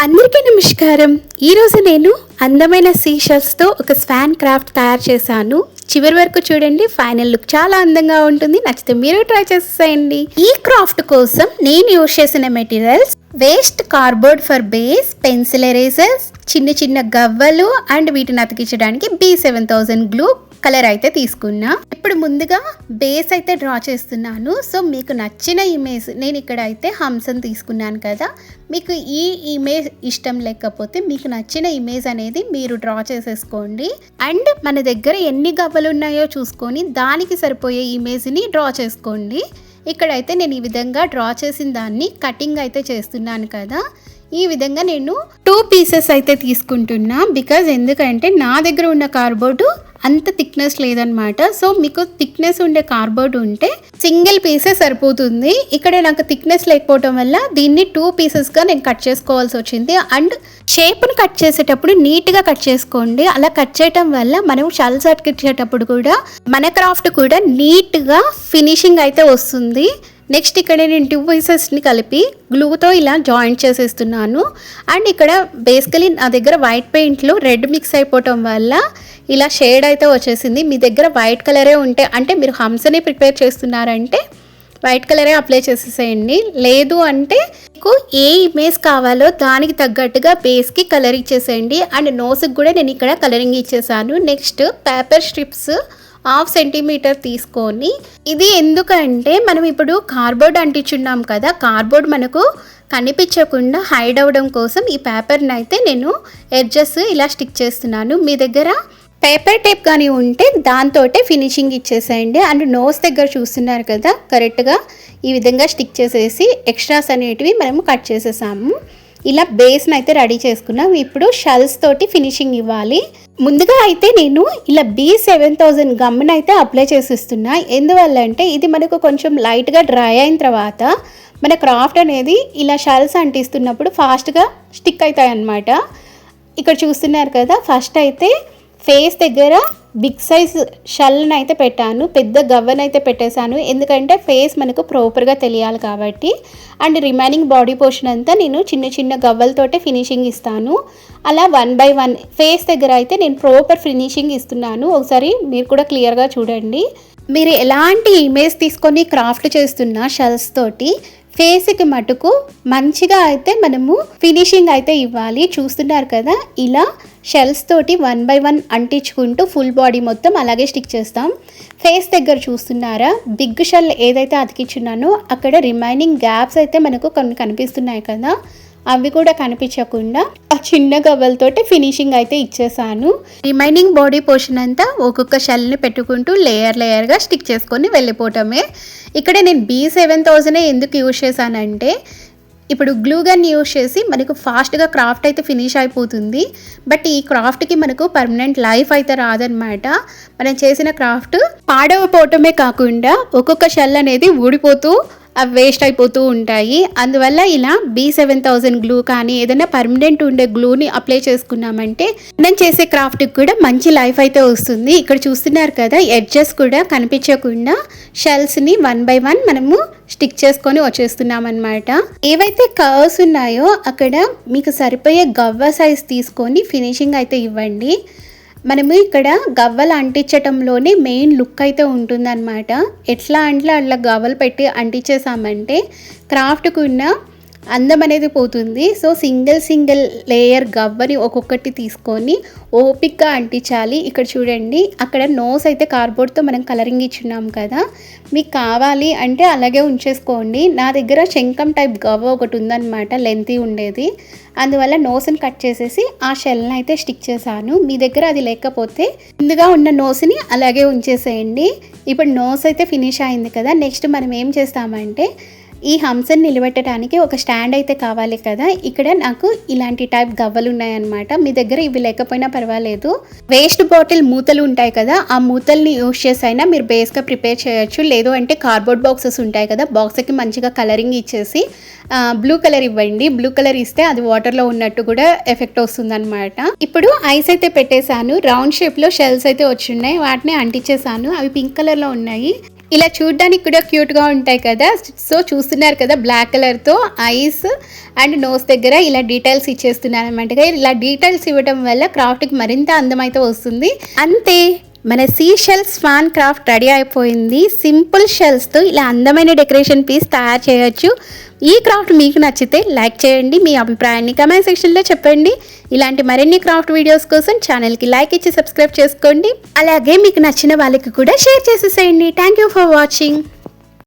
అందరికీ నమస్కారం. ఈరోజు నేను అందమైన సీషెల్స్తో ఒక స్వాన్ క్రాఫ్ట్ తయారు చేశాను. చివరి వరకు చూడండి, ఫైనల్ లుక్ చాలా అందంగా ఉంటుంది. నచ్చితే మీరు ట్రై చేసేయండి. ఈ క్రాఫ్ట్ కోసం నేను యూజ్ చేసిన materials waste cardboard for base, pencil erasers, చిన్న చిన్న గవ్వలు అండ్ వీటిని అతికించడానికి B7000 గ్లూ కలర్ అయితే తీసుకున్నా. ఇప్పుడు ముందుగా బేస్ అయితే డ్రా చేస్తున్నాను. సో మీకు నచ్చిన ఇమేజ్, నేను ఇక్కడ అయితే హంసను తీసుకున్నాను కదా, మీకు ఈ ఇమేజ్ ఇష్టం లేకపోతే మీకు నచ్చిన ఇమేజ్ అనేది మీరు డ్రా చేసేసుకోండి. అండ్ మన దగ్గర ఎన్ని గవ్వలు ఉన్నాయో చూసుకొని దానికి సరిపోయే ఇమేజ్ని డ్రా చేసుకోండి. ఇక్కడైతే నేను ఈ విధంగా డ్రా చేసిన దాన్ని కటింగ్ అయితే చేస్తున్నాను కదా. ఈ విధంగా నేను 2 పీసెస్ అయితే తీసుకుంటున్నా. బికాజ్ ఎందుకంటే నా దగ్గర ఉన్న కార్డ్బోర్డు అంత థిక్నెస్ లేదనమాట. సో మీకు థిక్నెస్ ఉండే కార్డ్బోర్డ్ ఉంటే సింగిల్ పీసే సరిపోతుంది. ఇక్కడ నాకు థిక్నెస్ లేకపోవడం వల్ల దీన్ని 2 పీసెస్గా నేను కట్ చేసుకోవాల్సి వచ్చింది. అండ్ షేప్ను కట్ చేసేటప్పుడు నీట్గా కట్ చేసుకోండి. అలా కట్ చేయటం వల్ల మనం షల్స్ అతికించేటప్పుడు కూడా మన క్రాఫ్ట్ కూడా నీట్గా ఫినిషింగ్ అయితే వస్తుంది. నెక్స్ట్ ఇక్కడ నేను 2 పీసెస్ని కలిపి గ్లూతో ఇలా జాయింట్ చేసేస్తున్నాను. అండ్ ఇక్కడ బేసికలీ నా దగ్గర వైట్ పెయింట్లో రెడ్ మిక్స్ అయిపోవటం వల్ల ఇలా షేడ్ అయితే వచ్చేసింది. మీ దగ్గర వైట్ కలరే ఉంటే, అంటే మీరు హంసని ప్రిపేర్ చేస్తున్నారంటే వైట్ కలరే అప్లై చేసేసేయండి. లేదు అంటే మీకు ఏ ఇమేజ్ కావాలో దానికి తగ్గట్టుగా బేస్కి కలర్ ఇచ్చేసేయండి. అండ్ నోస్కి కూడా నేను ఇక్కడ కలరింగ్ ఇచ్చేసాను. నెక్స్ట్ పేపర్ స్ట్రిప్స్ 1/2 సెంటీమీటర్ తీసుకొని, ఇది ఎందుకంటే మనం ఇప్పుడు కార్డ్బోర్డ్ అంటించున్నాం కదా, కార్డ్బోర్డ్ మనకు కనిపించకుండా హైడ్ అవ్వడం కోసం ఈ పేపర్ని అయితే నేను ఎడ్జెస్ ఇలా స్టిక్ చేస్తున్నాను. మీ దగ్గర పేపర్ టేప్ కానీ ఉంటే దాంతో ఫినిషింగ్ ఇచ్చేసేయండి. అండ్ నోస్ దగ్గర చూస్తున్నారు కదా, కరెక్ట్గా ఈ విధంగా స్టిక్ చేసేసి ఎక్స్ట్రాస్ అనేటివి మనము కట్ చేసేసాము. ఇలా బేస్ని అయితే రెడీ చేసుకున్నాం. ఇప్పుడు షల్స్ తోటి ఫినిషింగ్ ఇవ్వాలి. ముందుగా అయితే నేను ఇలా B7000 గమ్ని అయితే అప్లై చేసేస్తున్నా. ఎందువల్ల అంటే ఇది మనకు కొంచెం లైట్గా డ్రై అయిన తర్వాత మన క్రాఫ్ట్ అనేది ఇలా షల్స్ అంటిస్తున్నప్పుడు ఫాస్ట్గా స్టిక్ అవుతాయి అన్నమాట. ఇక్కడ చూస్తున్నారు కదా, ఫస్ట్ అయితే ఫేస్ దగ్గర బిగ్ సైజ్ షల్ని అయితే పెట్టాను, పెద్ద గవ్వనైతే పెట్టేశాను. ఎందుకంటే ఫేస్ మనకు ప్రాపర్గా తెలియాలి కాబట్టి. అండ్ రిమైనింగ్ బాడీ పోర్షన్ అంతా నేను చిన్న చిన్న గవ్వలతోటే ఫినిషింగ్ ఇస్తాను. అలా 1 by 1 ఫేస్ దగ్గర అయితే నేను ప్రాపర్ ఫినిషింగ్ ఇస్తున్నాను. ఒకసారి మీరు కూడా క్లియర్గా చూడండి. మీరు ఎలాంటి ఇమేజ్ తీసుకొని క్రాఫ్ట్ చేస్తున్న షల్స్ తోటి ఫేస్కి మటుకు మంచిగా అయితే మనము ఫినిషింగ్ అయితే ఇవ్వాలి. చూస్తున్నారు కదా, ఇలా షెల్స్ తోటి 1 by 1 అంటించుకుంటూ ఫుల్ బాడీ మొత్తం అలాగే స్టిక్ చేస్తాం. ఫేస్ దగ్గర చూస్తున్నారా, బిగ్ షెల్ ఏదైతే అతికించున్నానో అక్కడ రిమైనింగ్ గ్యాప్స్ అయితే మనకు కొన్ని కనిపిస్తున్నాయి కదా, అవి కూడా కనిపించకుండా ఆ చిన్న గవ్వలతోటి ఫినిషింగ్ అయితే ఇచ్చేసాను. రిమైనింగ్ బాడీ పోర్షన్ అంతా ఒక్కొక్క షెల్ని పెట్టుకుంటూ లేయర్గా స్టిక్ చేసుకొని వెళ్ళిపోవటమే. ఇక్కడ నేను B7000 ఎందుకు యూజ్ చేశానంటే, ఇప్పుడు గ్లూ గన్ యూజ్ చేసి మనకు ఫాస్ట్గా క్రాఫ్ట్ అయితే ఫినిష్ అయిపోతుంది. బట్ ఈ క్రాఫ్ట్కి మనకు పర్మనెంట్ లైఫ్ అయితే రాదనమాట. మనం చేసిన క్రాఫ్ట్ పాడైపోవటమే కాకుండా ఒక్కొక్క షెల్ అనేది ఊడిపోతూ అవి వేస్ట్ అయిపోతూ ఉంటాయి. అందువల్ల ఇలా B7000 గ్లూ కానీ ఏదైనా పర్మనెంట్ ఉండే గ్లూని అప్లై చేసుకున్నామంటే మనం చేసే క్రాఫ్ట్కి కూడా మంచి లైఫ్ అయితే వస్తుంది. ఇక్కడ చూస్తున్నారు కదా, ఎడ్జెస్ కూడా కనిపించకుండా షెల్స్ని 1 by 1 మనము స్టిక్ చేసుకొని వచ్చేస్తున్నాం అనమాట. ఏవైతే కర్వ్స్ ఉన్నాయో అక్కడ మీకు సరిపోయే గవ్వ సైజ్ తీసుకొని ఫినిషింగ్ అయితే ఇవ్వండి. మనము ఇక్కడ గవ్వలు అంటించటంలోనే మెయిన్ లుక్ అయితే ఉంటుందన్నమాట. ఎట్లా అంటే అట్లా గవ్వలు పెట్టి అంటించేసామంటే క్రాఫ్ట్కు ఉన్న అందం అనేది పోతుంది. సో సింగిల్ లేయర్ గవ్వని ఒక్కొక్కటి తీసుకొని ఓపిక్గా అంటించాలి. ఇక్కడ చూడండి, అక్కడ నోస్ అయితే కార్డ్బోర్డ్తో మనం కలరింగ్ ఇచ్చున్నాం కదా, మీకు కావాలి అంటే అలాగే ఉంచేసుకోండి. నా దగ్గర శంఖం టైప్ గవ్వ ఒకటి ఉందన్నమాట, లెంతీ ఉండేది. అందువల్ల నోస్ని కట్ చేసేసి ఆ షెల్ని అయితే స్టిక్ చేశాను. మీ దగ్గర అది లేకపోతే ముందుగా ఉన్న నోస్ని అలాగే ఉంచేసేయండి. ఇప్పుడు నోస్ అయితే ఫినిష్ అయింది కదా. నెక్స్ట్ మనం ఏం చేస్తామంటే, ఈ హంసని నిలబెట్టడానికి ఒక స్టాండ్ అయితే కావాలి కదా. ఇక్కడ నాకు ఇలాంటి టైప్ గవ్వలు ఉన్నాయన్నమాట. మీ దగ్గర ఇవి లేకపోయినా పర్వాలేదు. వేస్ట్ బాటిల్ మూతలు ఉంటాయి కదా, ఆ మూతల్ని యూజ్ చేసి అయినా మీరు బేస్గా ప్రిపేర్ చేయొచ్చు. లేదు అంటే కార్డ్బోర్డ్ బాక్సెస్ ఉంటాయి కదా, బాక్స్కి మంచిగా కలరింగ్ ఇచ్చేసి బ్లూ కలర్ ఇవ్వండి. బ్లూ కలర్ ఇస్తే అది వాటర్లో ఉన్నట్టు కూడా ఎఫెక్ట్ వస్తుంది అనమాట. ఇప్పుడు ఐస్ అయితే పెట్టేశాను. రౌండ్ షేప్లో షెల్స్ అయితే వచ్చి ఉన్నాయి, వాటిని అంటించేసాను. అవి పింక్ కలర్లో ఉన్నాయి. ఇలా చూడడానికి కూడా క్యూట్గా ఉంటాయి కదా. సో చూస్తున్నారు కదా, బ్లాక్ కలర్తో ఐస్ అండ్ నోస్ దగ్గర ఇలా డీటెయిల్స్ ఇచ్చేస్తున్నాను అనమాట. ఇలా డీటెయిల్స్ ఇవ్వడం వల్ల క్రాఫ్ట్కి మరింత అందం అయితే వస్తుంది. అంతే, మన sea shells swan craft ready అయిపోయింది. సింపుల్ షెల్స్తో ఇలా అందమైన డెకరేషన్ పీస్ తయారు చేయొచ్చు. ఈ క్రాఫ్ట్ మీకు నచ్చితే లైక్ చేయండి, మీ అభిప్రాయాన్ని కమెంట్ సెక్షన్లో చెప్పండి. ఇలాంటి మరిన్ని క్రాఫ్ట్ వీడియోస్ కోసం ఛానల్కి లైక్ ఇచ్చి సబ్స్క్రైబ్ చేసుకోండి. అలాగే మీకు నచ్చిన వాళ్ళకి కూడా షేర్ చేసేసేయండి. Thank you for watching.